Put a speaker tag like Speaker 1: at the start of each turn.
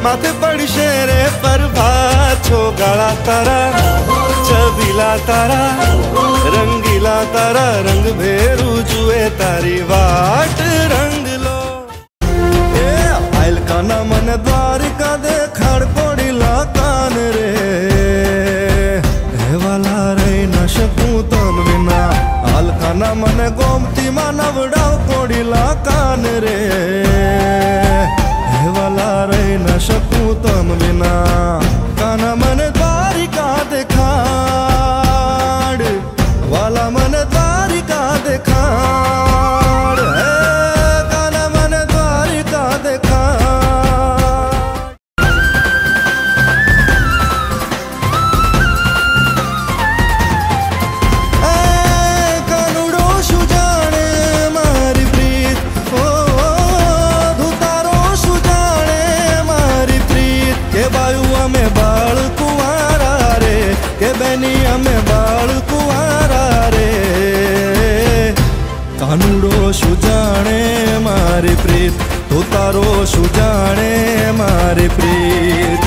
Speaker 1: माथे पड़शे रे प्रभात छो गाला तारा चबीला तारा रंगीला तारा रंग भेरू जुए तारी वाट रंग लो ए आयल काना मन द्वारिका देखाड़ पड़ीला कान रे हेवाला रही न शकूं तन विना आल काना मन गोमती मानवडाव पड़ीला कान रे हेवाला रही न शकूं तम विना काना मन द्वारिका देखाड़ वाला मन द्वारिका देखाड़ काना मन द्वारिका देखाड़ कानुडो शू जाने मारी प्रीत ओ धुतारो शू जाने मारी प्रीत के बायु अमे बाळ कुंवारा रे के बेनी अमे बाळ कुंवारा रे कानुडो शू जाने मारी प्रीत धुतारो शू जाने मारी प्रीत